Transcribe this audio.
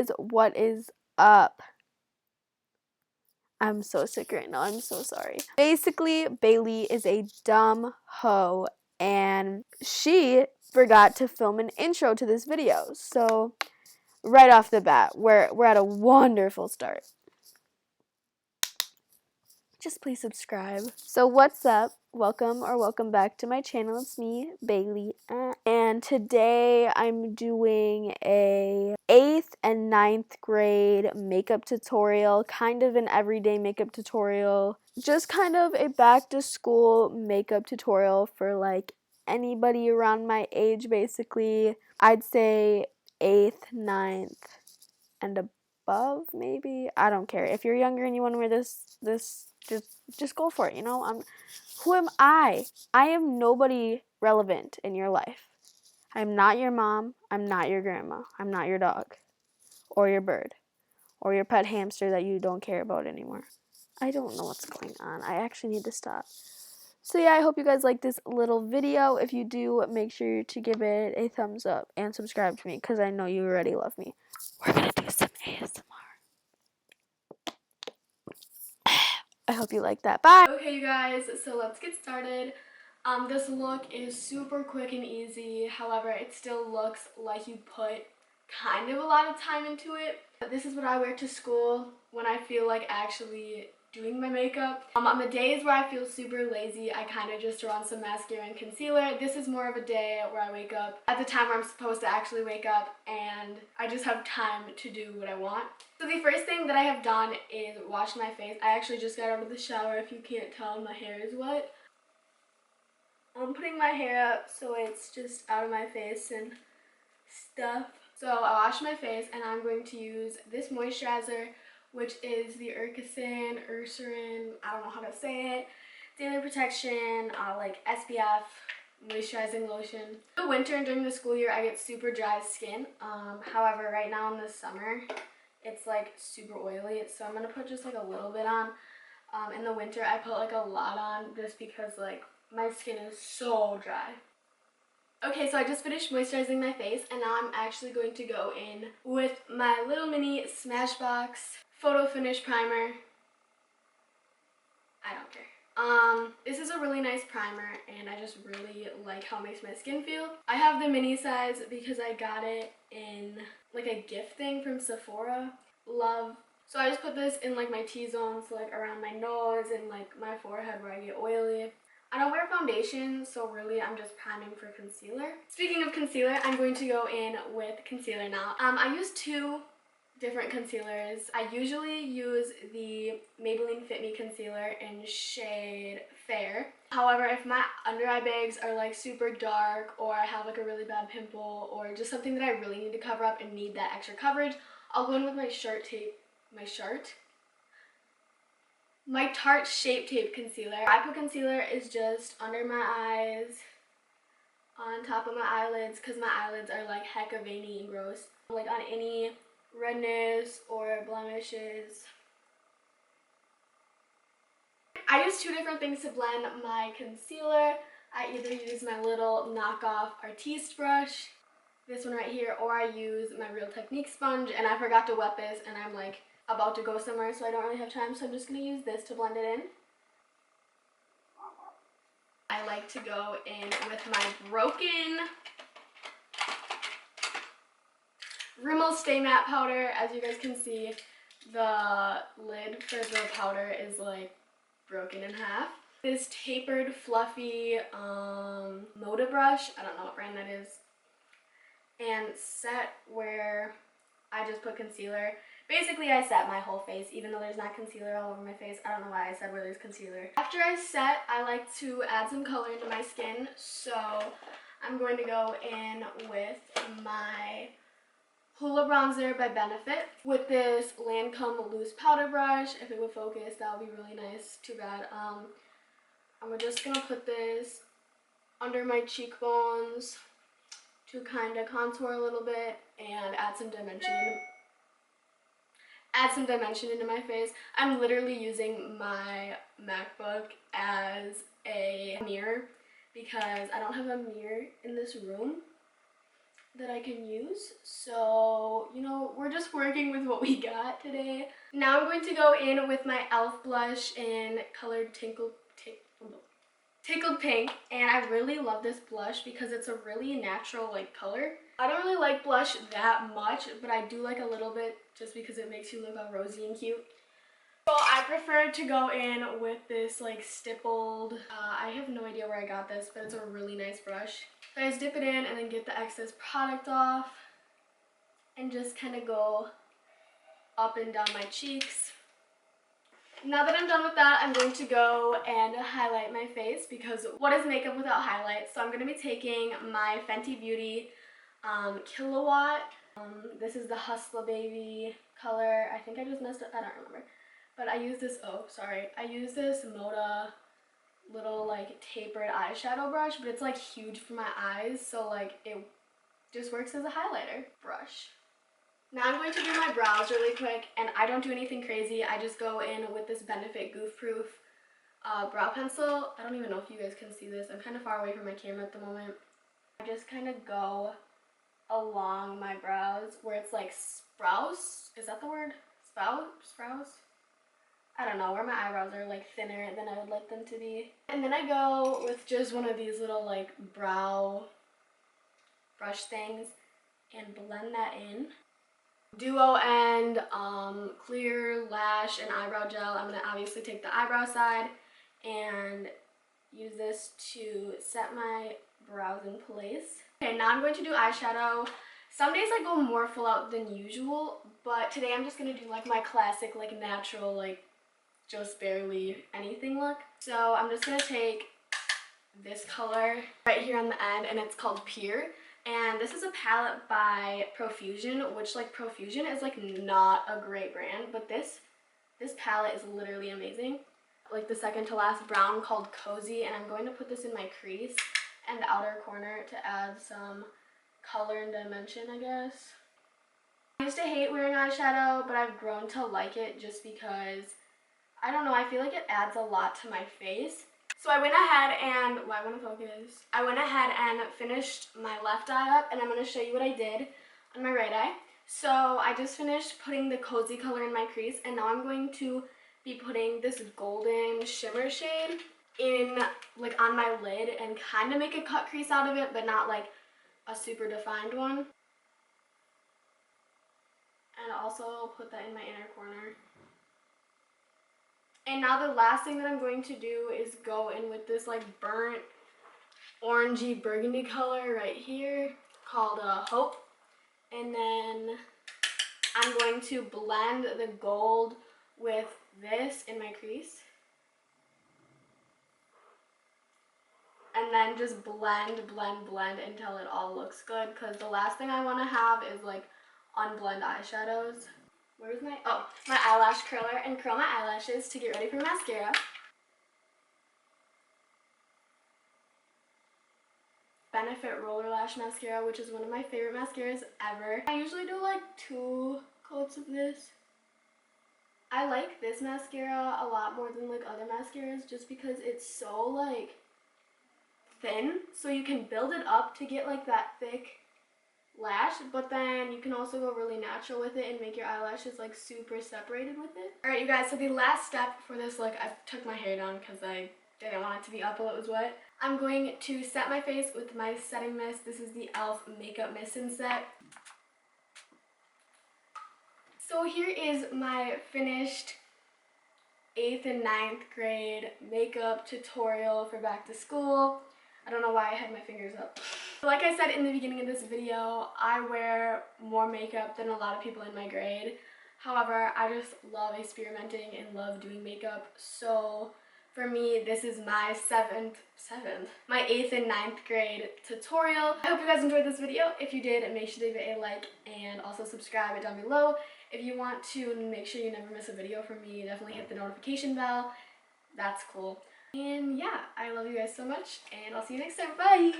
guys, what is up? I'm so sick right now. I'm so sorry. Basically, Bailey is a dumb hoe and she forgot to film an intro to this video. So, right off the bat, we're at a wonderful start. Just please subscribe. So what's up? Welcome back to my channel. It's me, Bailey, and today I'm doing a 8th and 9th grade makeup tutorial, kind of an everyday makeup tutorial, just kind of a back to school makeup tutorial for like anybody around my age basically. I'd say 8th, 9th, and above maybe. I don't care. If you're younger and you want to wear this just go for it, you know? Who am I? I am nobody relevant in your life. I'm not your mom. I'm not your grandma. I'm not your dog or your bird or your pet hamster that you don't care about anymore. I don't know what's going on. I actually need to stop. So yeah, I hope you guys like this little video. If you do, make sure to give it a thumbs up and subscribe to me because I know you already love me. We're gonna do some ASMR. I hope you like that. Bye! Okay, you guys, so let's get started. This look is super quick and easy. However, it still looks like you put kind of a lot of time into it. This is what I wear to school when I feel like actually doing my makeup. On the days where I feel super lazy, I kind of just throw on some mascara and concealer. This is more of a day where I wake up at the time where I'm supposed to actually wake up and I just have time to do what I want. So the first thing that I have done is wash my face. I actually just got out of the shower. If you can't tell, my hair is wet. I'm putting my hair up so it's just out of my face and stuff. So I washed my face and I'm going to use this moisturizer, which is the Ursarin, I don't know how to say it, Daily Protection, like SPF moisturizing lotion. In the winter and during the school year, I get super dry skin. However, right now in the summer, it's like super oily, so I'm gonna put just like a little bit on. In the winter, I put like a lot on just because like my skin is so dry. Okay, so I just finished moisturizing my face and now I'm actually going to go in with my little mini Smashbox Photo Finish Primer. I don't care. This is a really nice primer and I just really like how it makes my skin feel. I have the mini size because I got it in like a gift thing from Sephora. Love. So I just put this in like my T-zones, so like around my nose and like my forehead where I get oily. I don't wear foundation, so really I'm just priming for concealer. Speaking of concealer, I'm going to go in with concealer now. I use two different concealers. I usually use the Maybelline Fit Me concealer in shade Fair. However, if my under eye bags are like super dark or I have like a really bad pimple or just something that I really need to cover up and need that extra coverage, I'll go in with my Tarte Shape Tape concealer. I put concealer is just under my eyes, on top of my eyelids, because my eyelids are like hecka veiny and gross. Like on any redness or blemishes. I use two different things to blend my concealer. I either use my little knockoff Artiste brush, this one right here, or I use my Real Technique sponge, and I forgot to wet this and I'm like about to go somewhere, so I don't really have time, so I'm just going to use this to blend it in. I like to go in with my broken Rimmel Stay Matte powder. As you guys can see, the lid for the powder is like broken in half. This tapered, fluffy Moda brush, I don't know what brand that is, and set where I just put concealer. Basically, I set my whole face, even though there's not concealer all over my face. I don't know why I said where there's concealer. After I set, I like to add some color into my skin, so I'm going to go in with my Hoola Bronzer by Benefit with this Lancome loose powder brush. If it would focus, that would be really nice. Too bad. I'm just going to put this under my cheekbones to kind of contour a little bit and add some dimension into my face. I'm literally using my MacBook as a mirror because I don't have a mirror in this room. that I can use. So, you know, we're just working with what we got today. Now I'm going to go in with my e.l.f. blush in colored Tickled Pink, and I really love this blush because it's a really natural like color. I don't really like blush that much, but I do like a little bit just because it makes you look all rosy and cute. So I prefer to go in with this like stippled, I have no idea where I got this, but it's a really nice brush. So I just dip it in and then get the excess product off and just kind of go up and down my cheeks. Now that I'm done with that, I'm going to go and highlight my face because what is makeup without highlights? So I'm going to be taking my Fenty Beauty Kilowatt. This is the Hustla Baby color. I think I just messed up. I don't remember. But I use this, I use this Moda little like tapered eyeshadow brush, but it's like huge for my eyes, so like it just works as a highlighter brush. Now I'm going to do my brows really quick, and I don't do anything crazy. I just go in with this Benefit Goof Proof brow pencil. I don't even know if you guys can see this. I'm kind of far away from my camera at the moment. I just kind of go along my brows where it's like sprouse. Is that the word? Sprouse? I don't know, where my eyebrows are like thinner than I would like them to be. And then I go with just one of these little like brow brush things and blend that in. Duo and clear lash and eyebrow gel. I'm going to obviously take the eyebrow side and use this to set my brows in place. Okay, now I'm going to do eyeshadow. Some days I go more full out than usual, but today I'm just going to do like my classic like natural like just barely anything look. So I'm just going to take this color right here on the end, and it's called Pier. And this is a palette by Profusion, which like Profusion is like not a great brand, but this palette is literally amazing. Like the second to last brown called Cozy, and I'm going to put this in my crease and outer corner to add some color and dimension, I guess. I used to hate wearing eyeshadow, but I've grown to like it just because, I don't know, I feel like it adds a lot to my face. So I went ahead and, I went ahead and finished my left eye up, and I'm going to show you what I did on my right eye. So I just finished putting the Cozy color in my crease, and now I'm going to be putting this golden shimmer shade in, like on my lid and kind of make a cut crease out of it, but not like a super defined one. And also put that in my inner corner. And now the last thing that I'm going to do is go in with this like burnt orangey burgundy color right here called Hope. And then I'm going to blend the gold with this in my crease. And then just blend until it all looks good, because the last thing I want to have is like unblend eyeshadows. Where's my, my eyelash curler, and curl my eyelashes to get ready for mascara. Benefit Roller Lash Mascara, which is one of my favorite mascaras ever. I usually do like 2 coats of this. I like this mascara a lot more than like other mascaras just because it's so like thin, so you can build it up to get like that thick lash, but then you can also go really natural with it and make your eyelashes like super separated with it. Alright you guys, so the last step for this look, I took my hair down because I didn't want it to be up while it was wet. I'm going to set my face with my setting mist. This is the e.l.f. Makeup Mist and Set. So here is my finished 8th and 9th grade makeup tutorial for back to school. I don't know why I had my fingers up. Like I said in the beginning of this video, I wear more makeup than a lot of people in my grade. However, I just love experimenting and love doing makeup. So for me, this is my my 8th and 9th grade tutorial. I hope you guys enjoyed this video. If you did, make sure to give it a like and also subscribe it down below. If you want to make sure you never miss a video from me, definitely hit the notification bell. That's cool. And yeah, I love you guys so much, and I'll see you next time. Bye!